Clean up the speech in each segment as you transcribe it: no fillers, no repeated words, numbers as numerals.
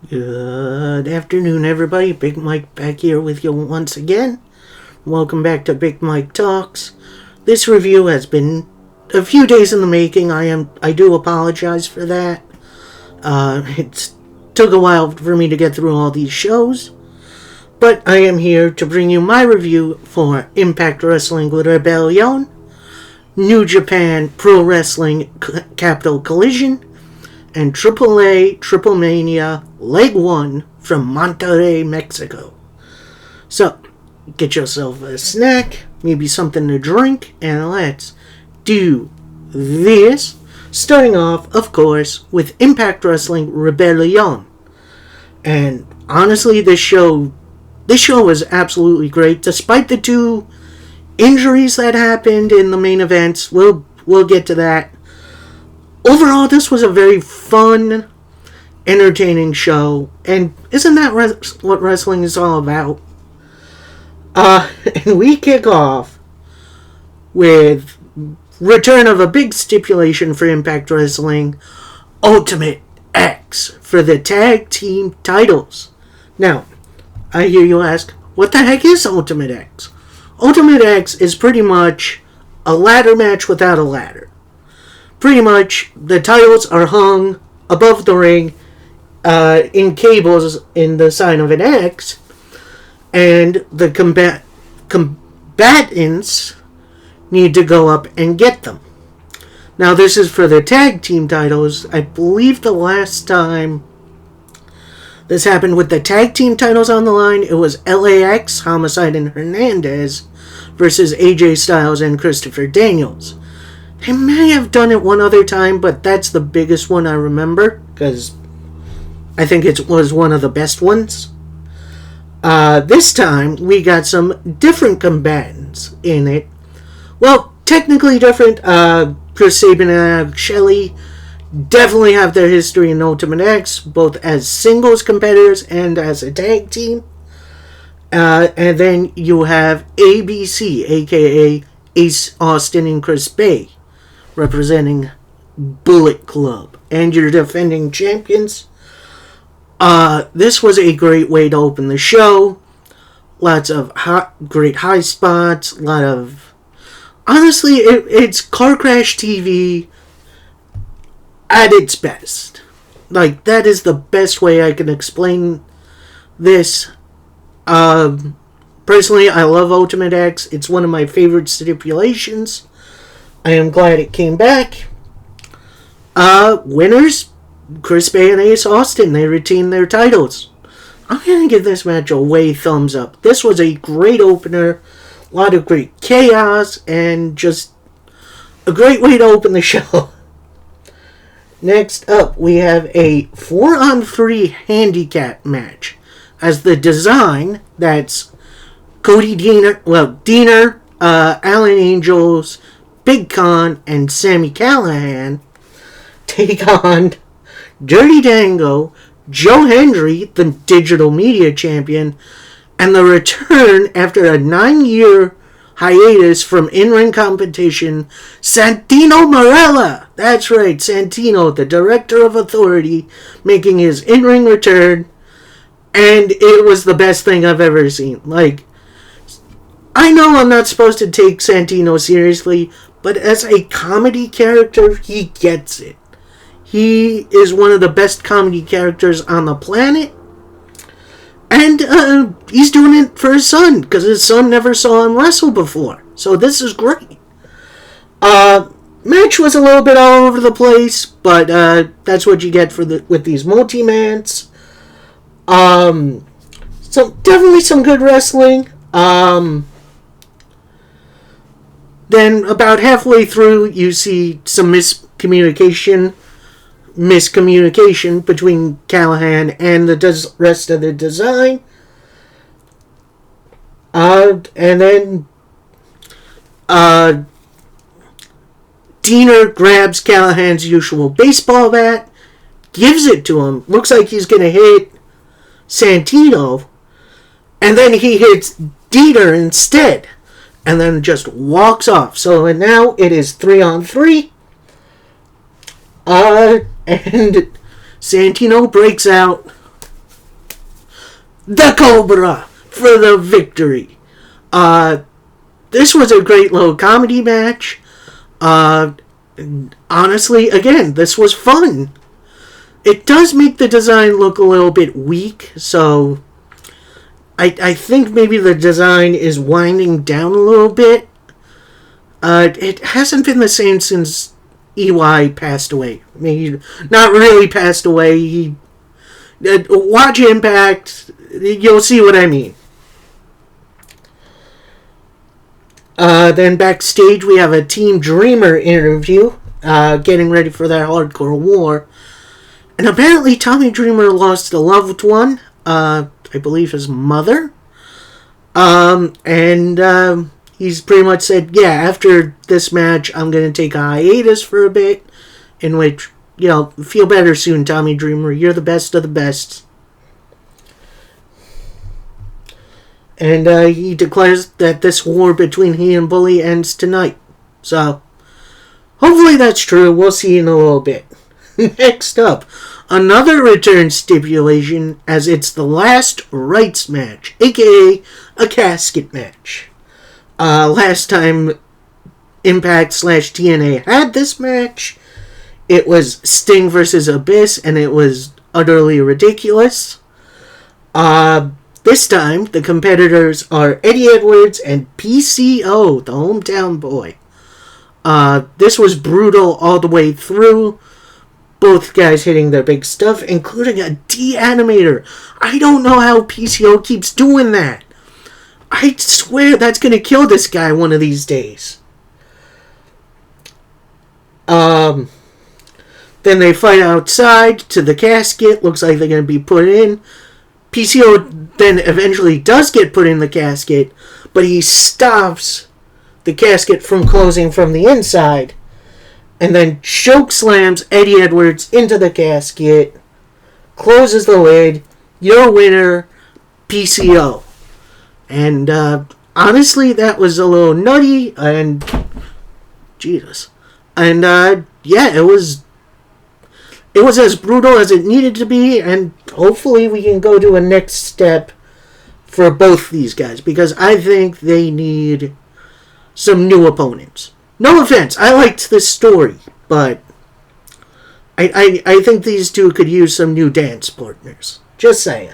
Good afternoon, everybody. Big Mike back here with you once again. Welcome back to Big Mike Talks. This review has been a few days in the making. I do apologize for that. It took a while for me to get through all these shows, but I am here to bring you my review for Impact Wrestling Rebellion, New Japan Pro Wrestling Capital Collision, and AAA TripleMania Leg 1 from Monterrey, Mexico. So, get yourself a snack, maybe something to drink, and let's do this. Starting off, of course, with Impact Wrestling Rebellion. And honestly, this show was absolutely great. Despite the two injuries that happened in the main events, we'll get to that. Overall, this was a very fun, entertaining show, and isn't that what wrestling is all about? And we kick off with return of a big stipulation for Impact Wrestling, Ultimate X, for the tag team titles. Now, I hear you ask, what the heck is Ultimate X? Ultimate X is pretty much a ladder match without a ladder. Pretty much, the titles are hung above the ring in cables in the sign of an X, and the combatants need to go up and get them. Now, this is for the tag team titles. I believe the last time this happened with the tag team titles on the line, it was LAX, Homicide and Hernandez, versus AJ Styles and Christopher Daniels. They may have done it one other time, but that's the biggest one I remember, because I think it was one of the best ones. This time, we got some different combatants in it. Well, technically different. Chris Sabin and Alex Shelley definitely have their history in Ultimate X, both as singles competitors and as a tag team. And then you have ABC, aka Ace Austin and Chris Bay, representing Bullet Club, and your defending champions. This was a great way to open the show. Lots of great high spots. Honestly, it's car crash TV at its best. Like, that is the best way I can explain this. Personally, I love Ultimate X. It's one of my favorite stipulations. I am glad it came back. Winners, Chris Bay and Ace Austin. They retained their titles. I'm going to give this match a way thumbs up. This was a great opener. A lot of great chaos. And just a great way to open the show. Next up, we have a 4-on-3 handicap match. As the design, that's Cody Deaner, Alan Angels, Big Con, and Sami Callihan take on Dirty Dango, Joe Hendry, the digital media champion, and the return after a 9-year hiatus from in-ring competition, Santino Marella. That's right, Santino, the Director of Authority, making his in-ring return, and it was the best thing I've ever seen. Like, I know I'm not supposed to take Santino seriously, but as a comedy character, he gets it. He is one of the best comedy characters on the planet. And he's doing it for his son, because his son never saw him wrestle before. So this is great. Match was a little bit all over the place, but that's what you get with these multi-mans. So definitely some good wrestling. Then about halfway through, you see some miscommunication between Callihan and the rest of the design. And then Deaner grabs Callahan's usual baseball bat, gives it to him. Looks like he's going to hit Santino. And then he hits Deaner instead. And then just walks off. So now it is 3-on-3. And Santino breaks out the Cobra for the victory. This was a great little comedy match. Honestly, again, this was fun. It does make the design look a little bit weak, so I think maybe the design is winding down a little bit. It hasn't been the same since EY passed away. I mean, not really passed away. Watch Impact, you'll see what I mean. Then backstage we have a Team Dreamer interview, getting ready for that hardcore war. And apparently Tommy Dreamer lost a loved one, I believe his mother. He's pretty much said, yeah, after this match, I'm going to take a hiatus for a bit, in which, feel better soon, Tommy Dreamer. You're the best of the best. And he declares that this war between he and Bully ends tonight. So, hopefully that's true. We'll see in a little bit. Next up, another return stipulation, as it's the last rights match, aka a casket match. Last time Impact / TNA had this match, it was Sting versus Abyss, and it was utterly ridiculous. This time, the competitors are Eddie Edwards and PCO, the hometown boy. This was brutal all the way through. Both guys hitting their big stuff, including a de-animator. I don't know how PCO keeps doing that. I swear that's going to kill this guy one of these days. Then they fight outside to the casket. Looks like they're going to be put in. PCO then eventually does get put in the casket, but he stops the casket from closing from the inside, and then choke slams Eddie Edwards into the casket, closes the lid. Your winner, PCO. And honestly, that was a little nutty, and Jesus. And yeah, it was as brutal as it needed to be, and hopefully we can go to a next step for both these guys, because I think they need some new opponents. No offense, I liked this story, but I think these two could use some new dance partners. Just saying.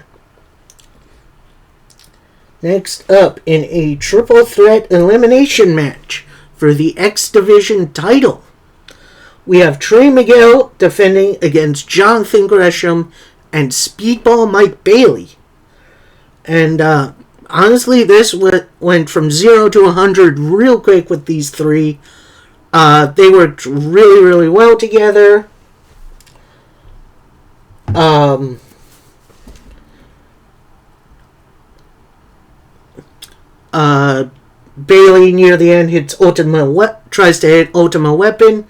Next up, in a triple threat elimination match for the X Division title, we have Trey Miguel defending against Jonathan Gresham and Speedball Mike Bailey. And honestly, this went from 0 to 100 real quick with these three. They worked really, really well together. Bailey near the end tries to hit Ultima Weapon,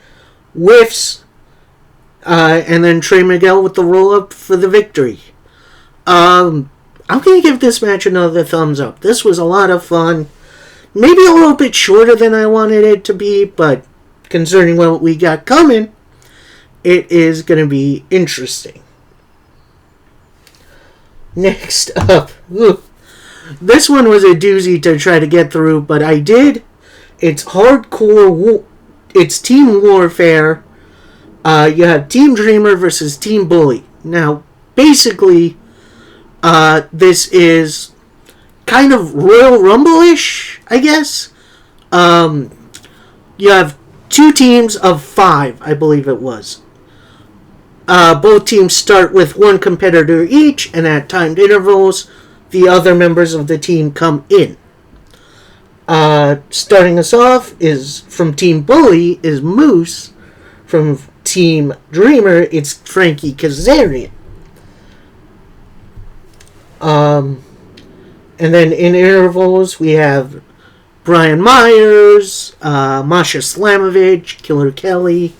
whiffs, and then Trey Miguel with the roll-up for the victory. I'm going to give this match another thumbs up. This was a lot of fun. Maybe a little bit shorter than I wanted it to be, but concerning what we got coming, it is going to be interesting. Next up, this one was a doozy to try to get through, but I did. It's hardcore. It's team warfare. You have Team Dreamer versus Team Bully. Now, basically, this is kind of Royal Rumble-ish, I guess. You have 2 teams of 5, I believe it was. Both teams start with 1 competitor each, and at timed intervals, the other members of the team come in. Starting us off is from Team Bully is Moose. From Team Dreamer, it's Frankie Kazarian. And then in intervals, we have Brian Myers, Masha Slamovich, Killer Kelly.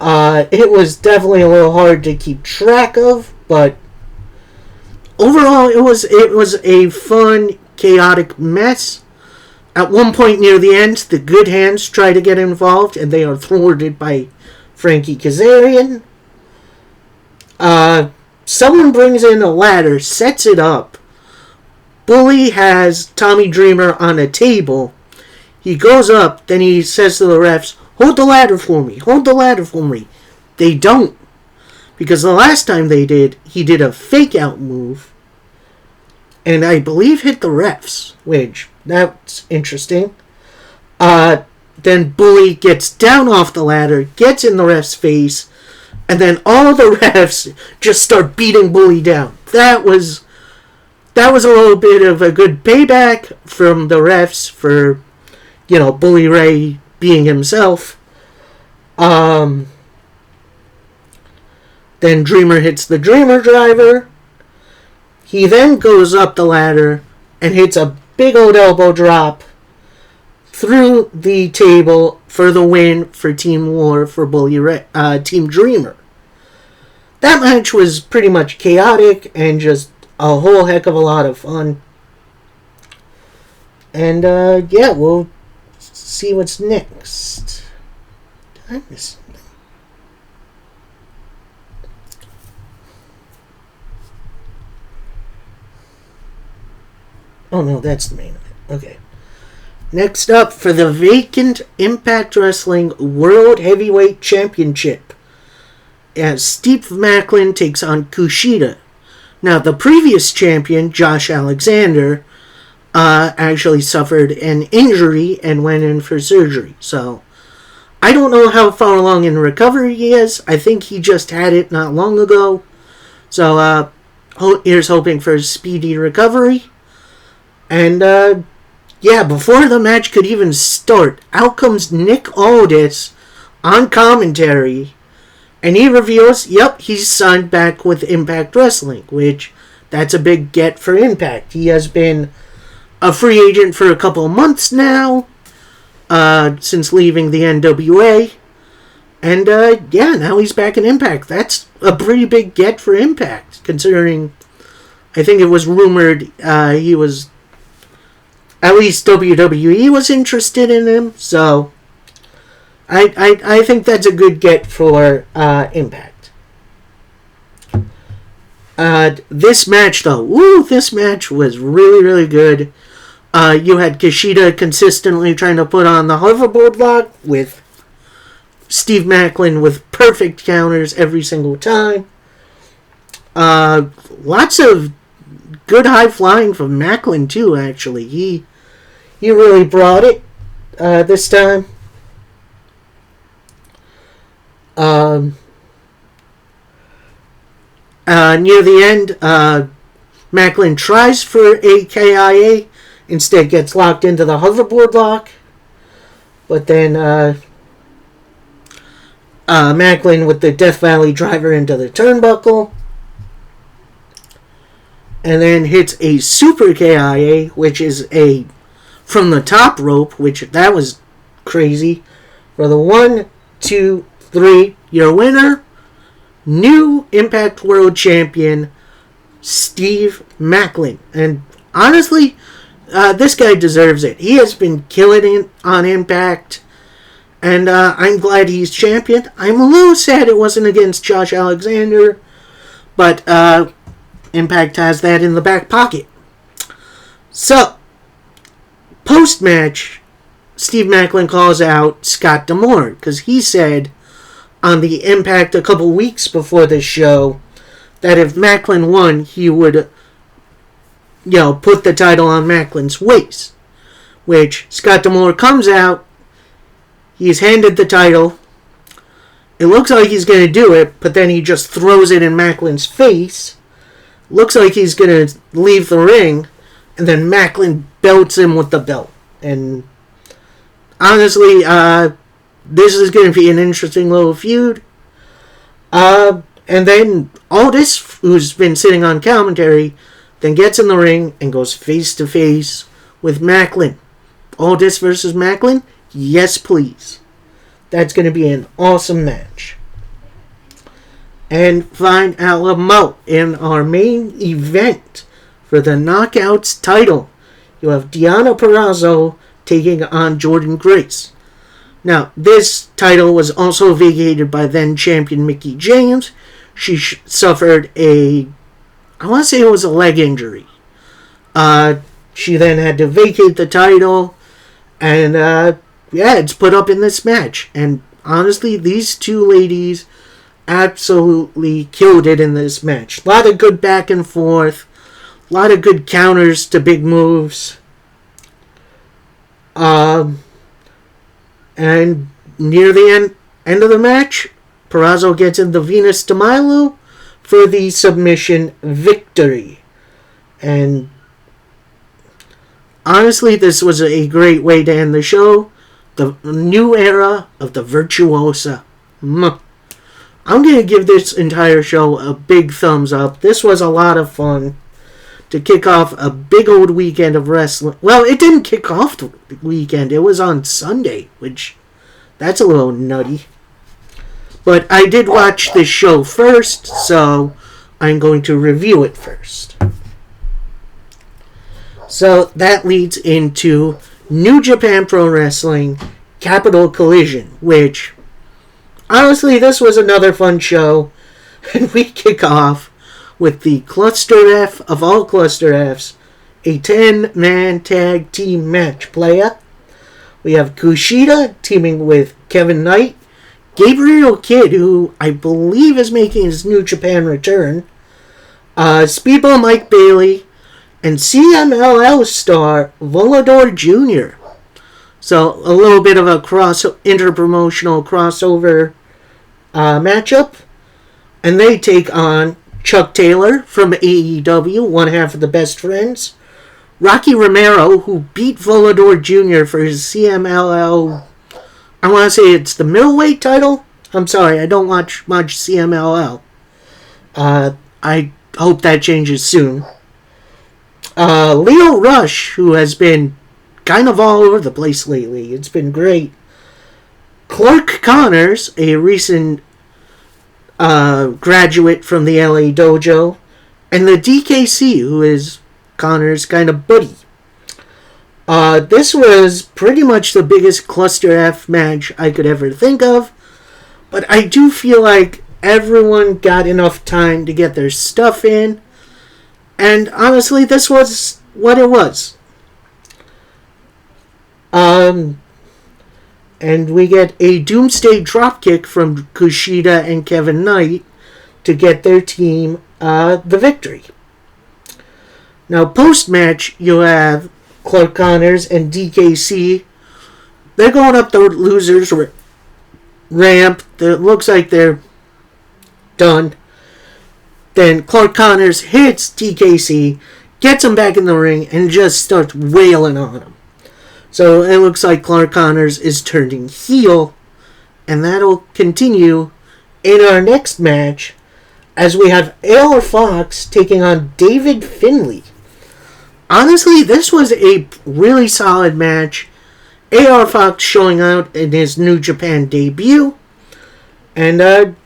It was definitely a little hard to keep track of, but overall, it was a fun, chaotic mess. At one point near the end, the Good Hands try to get involved, and they are thwarted by Frankie Kazarian. someone brings in a ladder, sets it up. Bully has Tommy Dreamer on a table. He goes up, then he says to the refs, hold the ladder for me, hold the ladder for me. They don't. Because the last time they did, he did a fake out move. And I believe hit the refs, which, that's interesting. Then Bully gets down off the ladder, gets in the ref's face, and then all the refs just start beating Bully down. That was a little bit of a good payback from the refs for, Bully Ray being himself. Then Dreamer hits the Dreamer Driver. He then goes up the ladder and hits a big old elbow drop through the table for the win for Team War for Team Dreamer. That match was pretty much chaotic and just a whole heck of a lot of fun. And we'll see what's next. Did I miss something? Oh no, that's the main event. Okay. Next up, for the vacant Impact Wrestling World Heavyweight Championship, as Steve Macklin takes on Kushida. Now, the previous champion, Josh Alexander, actually suffered an injury and went in for surgery. So, I don't know how far along in recovery he is. I think he just had it not long ago. So, here's hoping for a speedy recovery. And, before the match could even start, out comes Nick Aldis on commentary, and he reveals, he's signed back with Impact Wrestling, which, that's a big get for Impact. He has been a free agent for a couple of months now, since leaving the NWA, and, now he's back in Impact. That's a pretty big get for Impact, considering, I think it was rumored, he was... At least WWE was interested in him, so I think that's a good get for Impact. This match, though, this match was really, really good. You had Kushida consistently trying to put on the hoverboard lock with Steve Macklin with perfect counters every single time. Lots of good high flying from Macklin, too, actually. He really brought it this time. Near the end, Macklin tries for a KIA, instead gets locked into the hoverboard lock. But then Macklin with the Death Valley driver into the turnbuckle. And then hits a super KIA, which is a from the top rope, which that was crazy. For the 1, 2, 3, your winner, new Impact World Champion, Steve Macklin. And honestly, this guy deserves it. He has been killing it on Impact, and I'm glad he's champion. I'm a little sad it wasn't against Josh Alexander, but Impact has that in the back pocket. So, post-match, Steve Macklin calls out Scott D'Amore, because he said on the Impact a couple weeks before this show that if Macklin won, he would, put the title on Macklin's waist. Which, Scott D'Amore comes out, he's handed the title, it looks like he's going to do it, but then he just throws it in Macklin's face. Looks like he's going to leave the ring, and then Macklin belts him with the belt. And honestly, this is going to be an interesting little feud. And then Aldis, who's been sitting on commentary, then gets in the ring and goes face to face with Macklin. Aldis versus Macklin? Yes, please. That's going to be an awesome match. And Fine Alamo in our main event for the Knockouts title. You have Deonna Purrazzo taking on Jordynne Grace. Now, this title was also vacated by then champion Mickie James. she suffered I want to say it was a leg injury. She then had to vacate the title, and it's put up in this match. And honestly, these two ladies absolutely killed it in this match. A lot of good back and forth, a lot of good counters to big moves. And near the end of the match, Purrazzo gets in the Venus de Milo for the submission victory. And honestly, this was a great way to end the show. The new era of the Virtuosa. I'm going to give this entire show a big thumbs up. This was a lot of fun to kick off a big old weekend of wrestling. Well, it didn't kick off the weekend. It was on Sunday, which that's a little nutty. But I did watch this show first, so I'm going to review it first. So that leads into New Japan Pro Wrestling Capital Collision, which, honestly, this was another fun show. And we kick off with the Cluster F of all Cluster Fs, a 10-man tag team match playa. We have Kushida teaming with Kevin Knight, Gabriel Kidd, who I believe is making his New Japan return, Speedball Mike Bailey, and CMLL star Volador Jr. So a little bit of a interpromotional crossover matchup. And they take on Chuck Taylor from AEW, one half of the Best Friends, Rocky Romero, who beat Volador Jr. for his CMLL, I want to say it's the middleweight title. I'm sorry, I don't watch much CMLL. I hope that changes soon. Leo Rush, who has been kind of all over the place lately. It's been great. Clark Connors, a recent graduate from the LA Dojo. And the DKC, who is Connors' kind of buddy. This was pretty much the biggest Cluster F match I could ever think of. But I do feel like everyone got enough time to get their stuff in. And honestly, this was what it was. And we get a Doomsday Dropkick from Kushida and Kevin Knight to get their team the victory. Now, post-match, you have Clark Connors and DKC. They're going up the losers ramp. It looks like they're done. Then Clark Connors hits DKC, gets him back in the ring, and just starts wailing on him. So it looks like Clark Connors is turning heel, and that'll continue in our next match as we have AR Fox taking on David Finlay. Honestly, this was a really solid match. AR Fox showing out in his New Japan debut. And,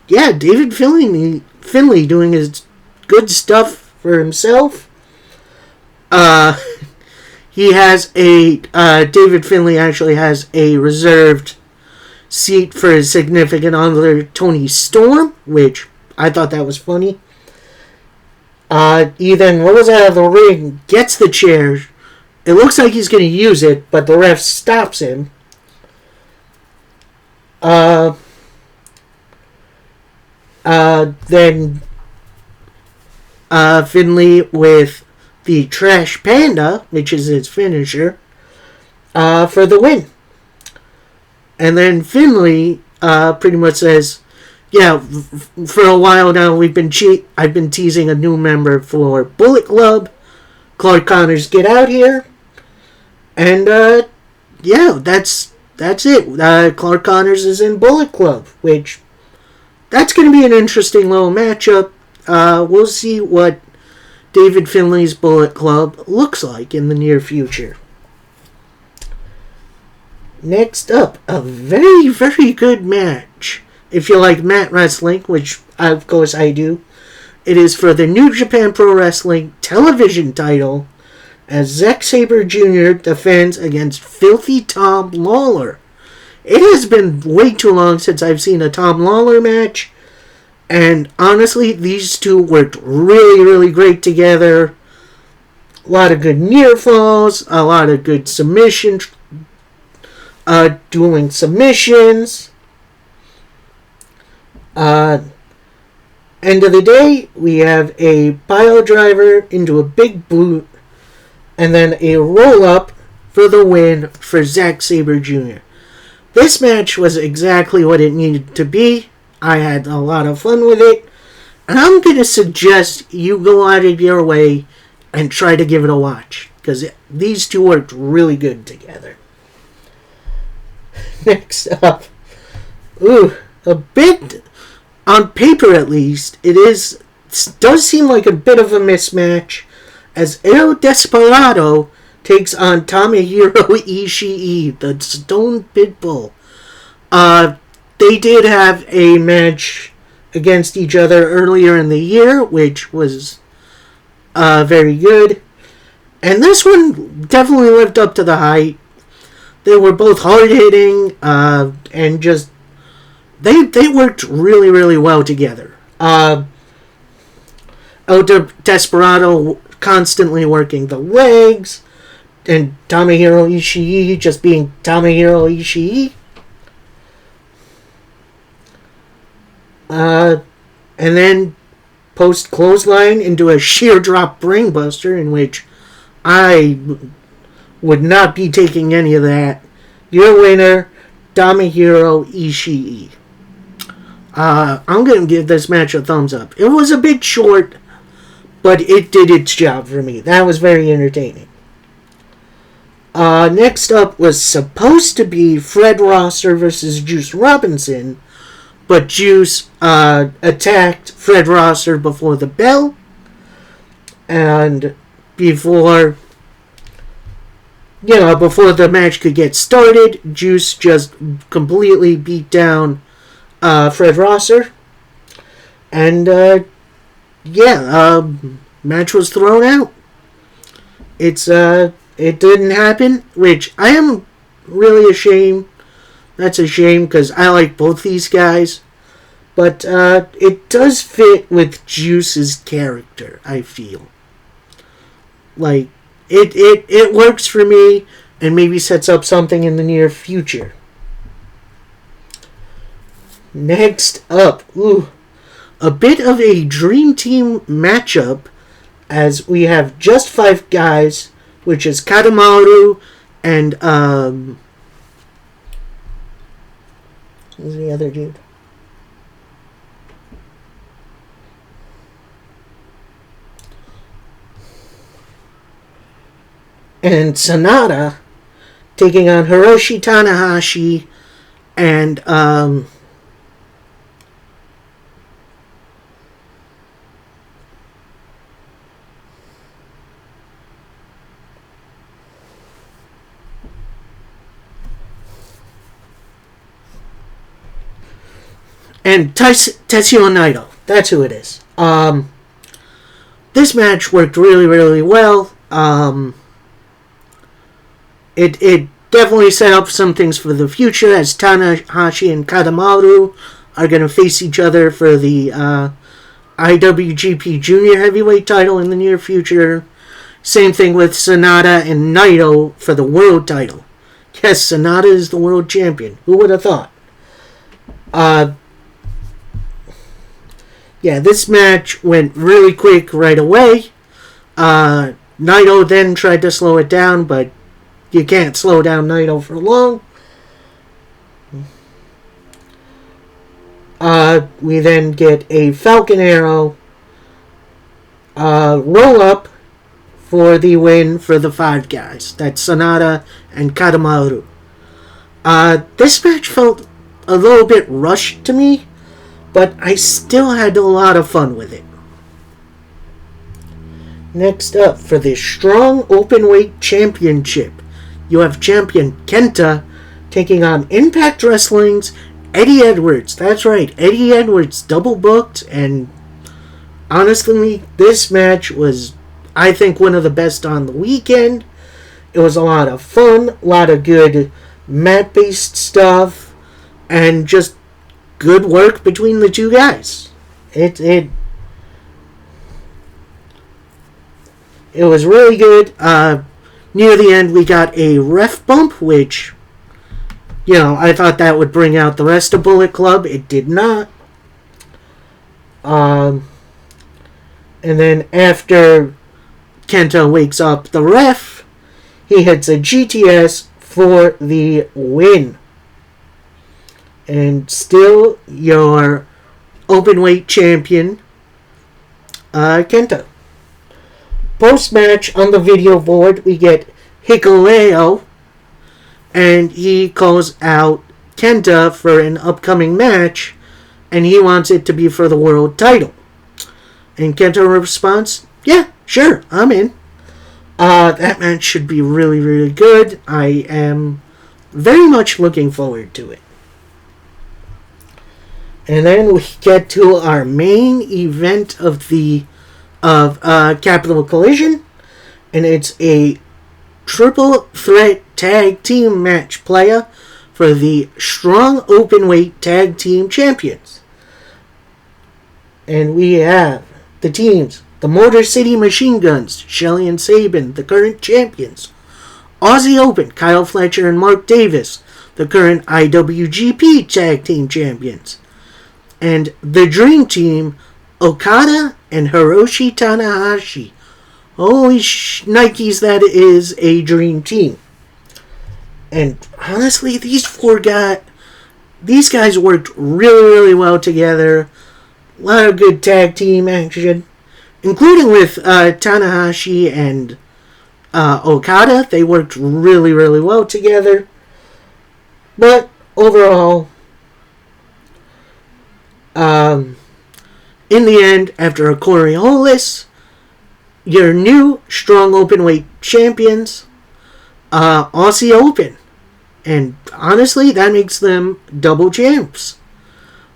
David Finlay doing his good stuff for himself. He has David Finlay actually has a reserved seat for his significant other, Tony Storm, which I thought that was funny. He then rolls out of the ring, gets the chair. It looks like he's going to use it, but the ref stops him. Then Finlay with the Trash Panda, which is his finisher, for the win. And then Finlay pretty much says, for a while now I've been teasing a new member for Bullet Club. Clark Connors, get out here. And that's it. Clark Connors is in Bullet Club, which that's going to be an interesting little matchup. We'll see what David Finlay's Bullet Club looks like in the near future. Next up, a very, very good match. If you like mat wrestling, which of course I do, it is for the New Japan Pro Wrestling television title as Zack Sabre Jr. defends against Filthy Tom Lawler. It has been way too long since I've seen a Tom Lawler match, And honestly, these two worked really, really great together. A lot of good near falls, a lot of good dueling submissions. End of the day, we have a pile driver into a big boot, and then a roll up for the win for Zack Sabre Jr. This match was exactly what it needed to be. I had a lot of fun with it, and I'm going to suggest you go out of your way and try to give it a watch, because these two worked really good together. Next up, a bit, on paper at least, it does seem like a bit of a mismatch, as El Desperado takes on Tomohiro Ishii, the Stone Pitbull. They did have a match against each other earlier in the year, which was very good. And this one definitely lived up to the hype. They were both hard-hitting, and just... They worked really, really well together. El Desperado constantly working the legs, and Tomohiro Ishii just being Tomohiro Ishii. And then post clothesline into a sheer drop brainbuster, in which I would not be taking any of that. Your winner, Tomohiro Ishii. I'm going to give this match a thumbs up. It was a bit short, but it did its job for me. That was very entertaining. Next up was supposed to be Fred Rosser versus Juice Robinson, but Juice attacked Fred Rosser before the bell, and before the match could get started, Juice just completely beat down Fred Rosser, and match was thrown out. It didn't happen, which I am really ashamed. That's a shame, because I like both these guys. But it does fit with Juice's character, I feel. Like, it works for me, and maybe sets up something in the near future. Next up, a bit of a Dream Team matchup, as we have just 5 guys, which is Kadamaru and, who's the other dude? And Sanada taking on Hiroshi Tanahashi and Tetsuya Naito. That's who it is. This match worked really, really well. It definitely set up some things for the future, as Tanahashi and Kadamaru are going to face each other for the IWGP Junior Heavyweight title in the near future. Same thing with Sanada and Naito for the world title. Yes, Sanada is the world champion. Who would have thought? This match went really quick right away. Naito then tried to slow it down, but you can't slow down Naito for long. We then get a Falcon Arrow roll up for the win for the 5 guys. That's Sanada and Kadamaru. This match felt a little bit rushed to me, but I still had a lot of fun with it. Next up, for the Strong Openweight Championship, you have champion Kenta taking on Impact Wrestling's Eddie Edwards. That's right, Eddie Edwards double booked, and honestly, this match was, I think, one of the best on the weekend. It was a lot of fun, a lot of good mat-based stuff, and just good work between the two guys. It was really good. Near the end, we got a ref bump, which, I thought that would bring out the rest of Bullet Club. It did not. And then after Kenta wakes up the ref, he hits a GTS for the win. And still your openweight champion, Kenta. Post-match on the video board, we get Hikuleo, and he calls out Kenta for an upcoming match, and he wants it to be for the world title. And Kenta responds, yeah, sure, I'm in. That match should be really, really good. I am very much looking forward to it. And then we get to our main event of Capital Collision, and it's a triple threat tag team match playa for the strong openweight tag team champions. And we have the teams, the Motor City Machine Guns, Shelly and Sabin, the current champions. Aussie Open, Kyle Fletcher and Mark Davis, the current IWGP tag team champions. And the Dream Team, Okada and Hiroshi Tanahashi. Holy Nikes, that is a dream team. And honestly, these guys worked really, really well together. A lot of good tag team action, including with Tanahashi and Okada. They worked really, really well together. But overall, in the end, after a Coriolis, your new strong openweight champions, Aussie Open. And honestly, that makes them double champs.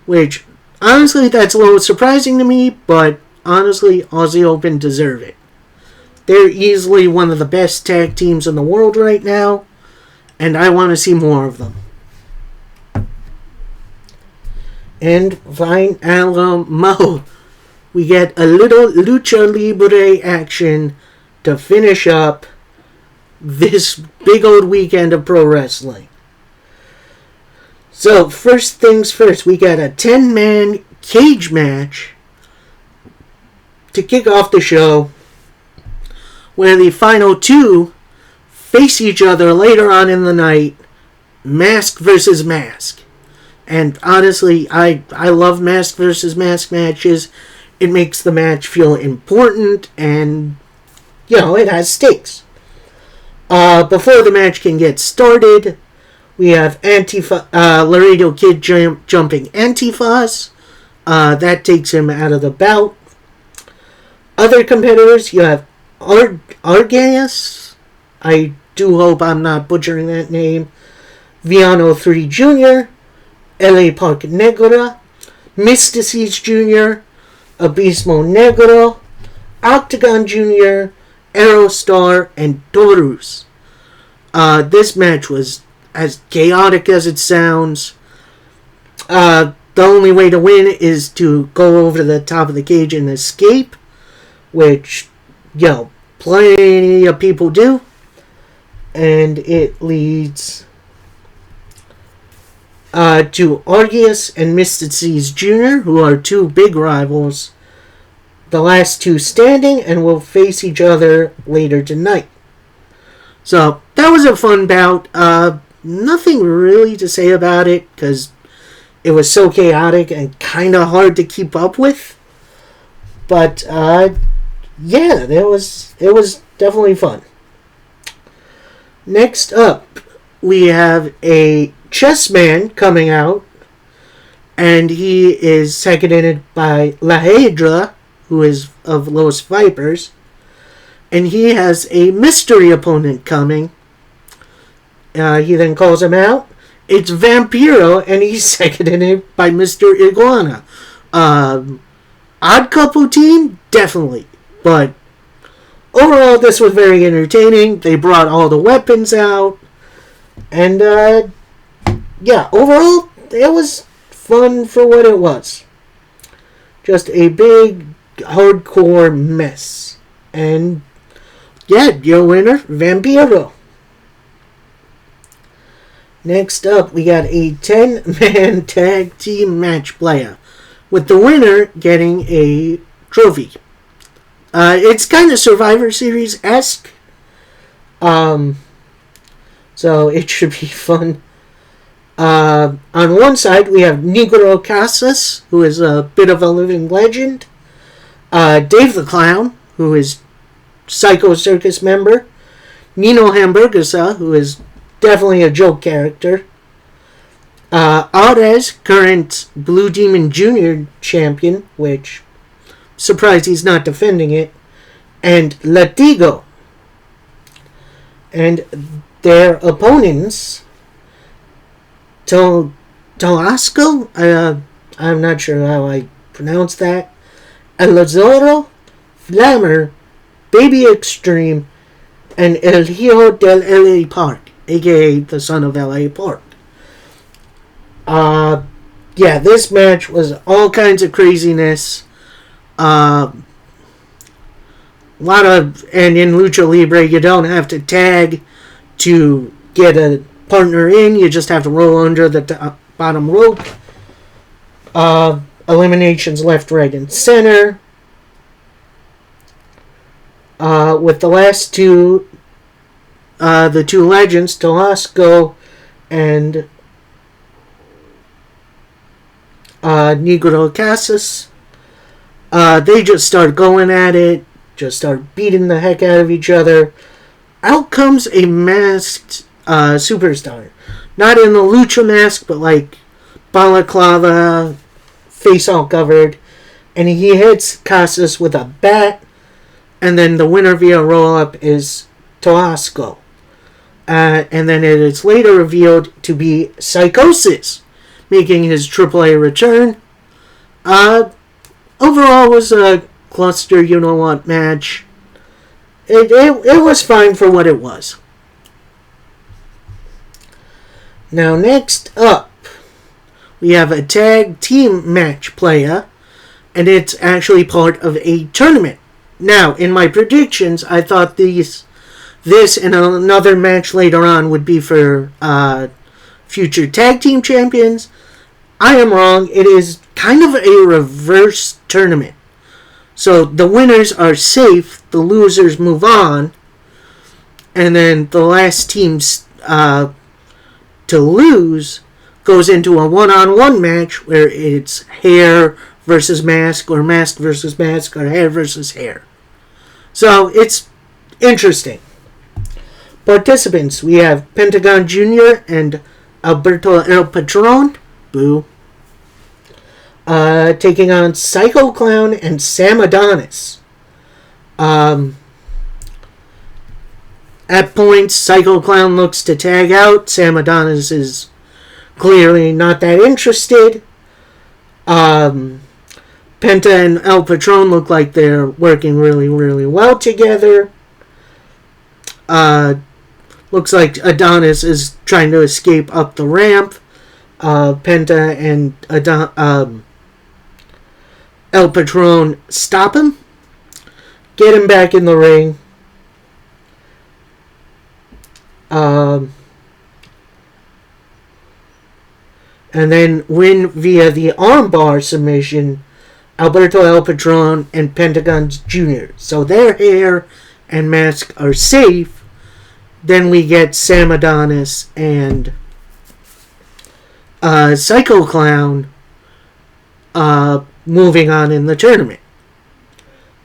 Which, honestly, that's a little surprising to me, but honestly, Aussie Open deserve it. They're easily one of the best tag teams in the world right now, and I want to see more of them. And finally, we get a little Lucha Libre action to finish up this big old weekend of pro wrestling. So, first things first, we got a 10-man cage match to kick off the show, where the final two face each other later on in the night, mask versus mask. And honestly, I love mask versus mask matches. It makes the match feel important, and, it has stakes. Before the match can get started, we have Laredo Kid jumping Antifaz. That takes him out of the bout. Other competitors, you have Argeas. I do hope I'm not butchering that name. Viano 3 Jr., L.A. Park Negra, Mystices Jr., Abismo Negro, Octagon Jr., Aerostar, and Taurus. This match was as chaotic as it sounds. The only way to win is to go over to the top of the cage and escape, which, plenty of people do. And it leads to Argeas and Mystices Jr., who are two big rivals, the last two standing, and will face each other later tonight. So, that was a fun bout. Nothing really to say about it, because it was so chaotic and kind of hard to keep up with. But, it was definitely fun. Next up, we have a chess man coming out, and he is seconded by La Hedra, who is of Los Vipers, and he has a mystery opponent coming. He then calls him out. It's Vampiro, and he's seconded by Mr. Iguana. Odd couple team? Definitely. But overall, this was very entertaining. They brought all the weapons out. And, overall, it was fun for what it was. just a big hardcore mess. And yeah, your winner, Vampiro. Next up, we got a 10-man tag team match playa, with the winner getting a trophy. It's kind of Survivor Series-esque, so it should be fun. On one side, we have Negro Casas, who is a bit of a living legend. Dave the Clown, who is Psycho Circus member. Nino Hamburguesa, who is definitely a joke character. Ares, current Blue Demon Jr. champion, which, surprised he's not defending it. And Latigo. And their opponents, Tolasco, I'm not sure how I pronounce that. Elazoro, Flammer, Baby Extreme, and El Hijo del LA Park, aka the son of LA Park. Yeah, this match was all kinds of craziness. And in Lucha Libre, you don't have to tag to get a partner in. You just have to roll under the bottom rope. Eliminations left, right, and center. With the last two, the two legends, Tolasco and Negro Casas, they just start going at it, just start beating the heck out of each other. Out comes a masked superstar. Not in the lucha mask, but like balaclava, face all covered. And he hits Casas with a bat. And then the winner via roll-up is Toasco. And then it is later revealed to be Psychosis, making his AAA return. Overall was a cluster you-know-what match. It was fine for what it was. Now next up, we have a tag team match playa, and it's actually part of a tournament. Now, in my predictions, I thought this and another match later on would be for future tag team champions. I am wrong. It is kind of a reverse tournament. So the winners are safe, the losers move on, and then the last team to lose goes into a one-on-one match where it's hair versus mask, or mask versus mask, or hair versus hair. So it's interesting. Participants, we have Pentagon Jr. and Alberto El Patron, boo, taking on Psycho Clown and Sam Adonis. At points, Psycho Clown looks to tag out. Sam Adonis is clearly not that interested. Penta and El Patron look like they're working really, really well together. Looks like Adonis is trying to escape up the ramp. Penta and El Patron stop him, get him back in the ring. And then win via the armbar submission, Alberto El Patron and Pentagon Jr. So their hair and mask are safe. Then we get Sam Adonis and Psycho Clown moving on in the tournament.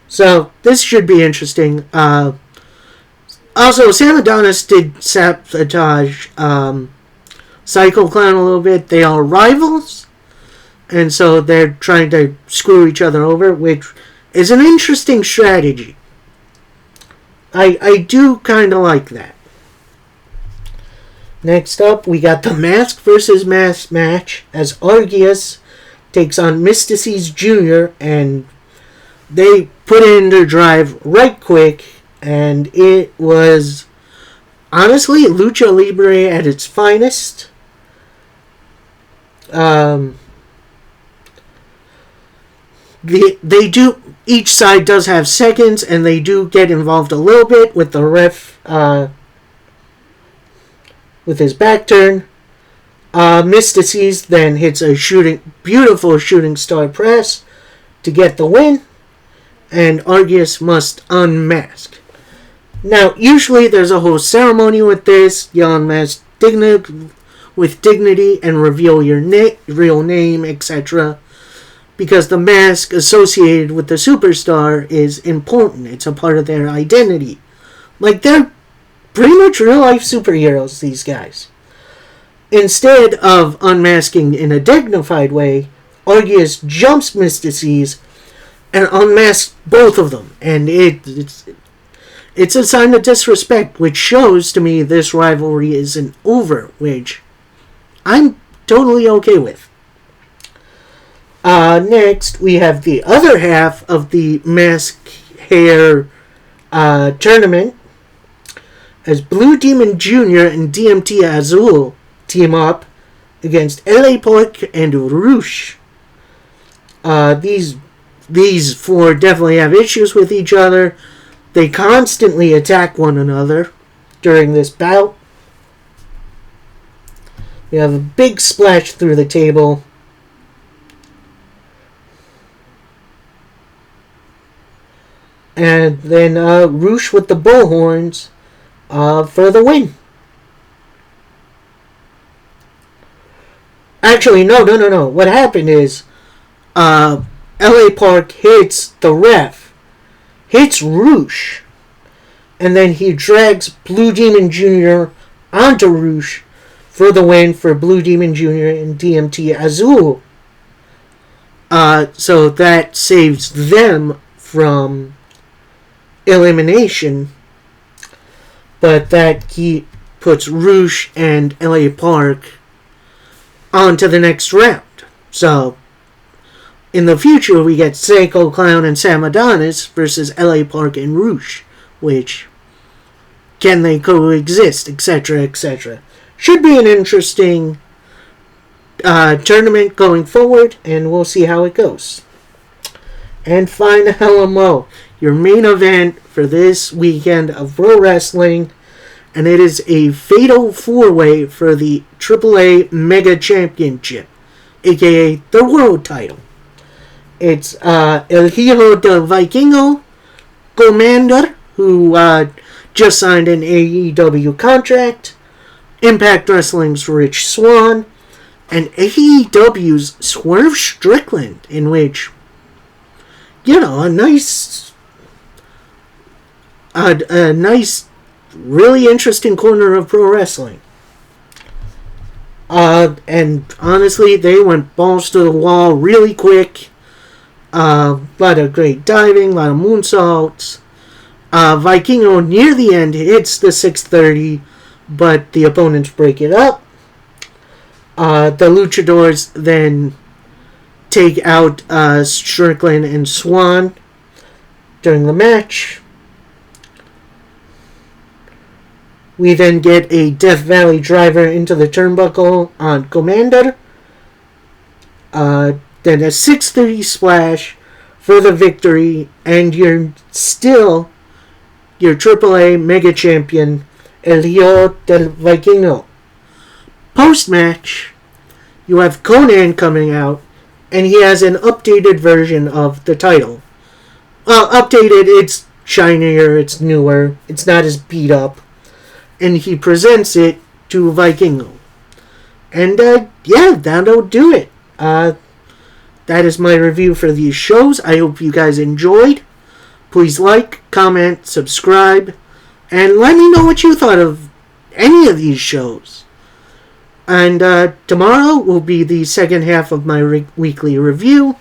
So this should be interesting. Also, Sam Adonis did sabotage Psycho Clown a little bit. They are rivals, and so they're trying to screw each other over, which is an interesting strategy. I do kind of like that. Next up, we got the Mask versus Mask match as Argius takes on Mystices Jr. and they put in their drive right quick, and it was honestly Lucha Libre at its finest. they do, each side does have seconds, and they do get involved a little bit with the ref with his back turn. Mystices then hits a beautiful shooting star press to get the win, and Argus must unmask. Now, usually there's a whole ceremony with this. You unmask with dignity and reveal your real name, etc. Because the mask associated with the superstar is important. It's a part of their identity. Like, they're pretty much real-life superheroes, these guys. Instead of unmasking in a dignified way, Argus jumps Mystices and unmasks both of them. And it's a sign of disrespect, which shows to me this rivalry isn't over, which I'm totally okay with. Next, we have the other half of the mask hair tournament, as Blue Demon Jr. and DMT Azul team up against LA Park and Roosh. These four definitely have issues with each other. They constantly attack one another during this bout. We have a big splash through the table. And then Roosh with the bullhorns for the win. Actually, no. What happened is LA Park hits the ref, hits Roosh, and then he drags Blue Demon Jr. onto Roosh for the win for Blue Demon Jr. and DMT Azul. So that saves them from elimination, but that he puts Roosh and LA Park on to the next round. So in the future we get Seiko Clown and Sam Adonis versus LA Park and Roosh, which can they coexist, etc., etc. Should be an interesting tournament going forward, and we'll see how it goes. And final LMO, your main event for this weekend of pro wrestling, and it is a fatal 4-way for the AAA Mega Championship, aka the world title. It's El Hijo del Vikingo, Commander, who just signed an AEW contract, Impact Wrestling's Rich Swann, and AEW's Swerve Strickland, in which, a nice, really interesting corner of pro wrestling. And honestly, they went balls to the wall really quick. A lot of great diving, a lot of moonsaults. Vikingo near the end hits the 630, but the opponents break it up. The Luchadors then take out Strickland and Swann during the match. We then get a Death Valley driver into the turnbuckle on Commander. Then a 630 splash for the victory, and you're still your AAA Mega Champion, El Hijo del Vikingo. Post-match, you have Conan coming out, and he has an updated version of the title. Well, updated, it's shinier, it's newer, it's not as beat up. And he presents it to Vikingo. And, that'll do it. That is my review for these shows. I hope you guys enjoyed. Please like, comment, subscribe, and let me know what you thought of any of these shows. And tomorrow will be the second half of my weekly review.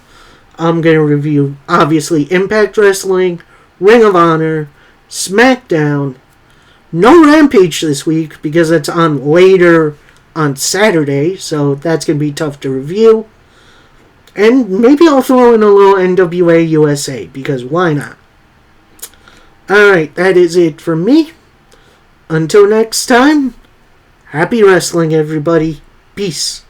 I'm going to review, obviously, Impact Wrestling, Ring of Honor, SmackDown. No Rampage this week because it's on later on Saturday, so that's going to be tough to review. And maybe I'll throw in a little NWA USA, because why not? Alright, that is it from me. Until next time, happy wrestling, everybody. Peace.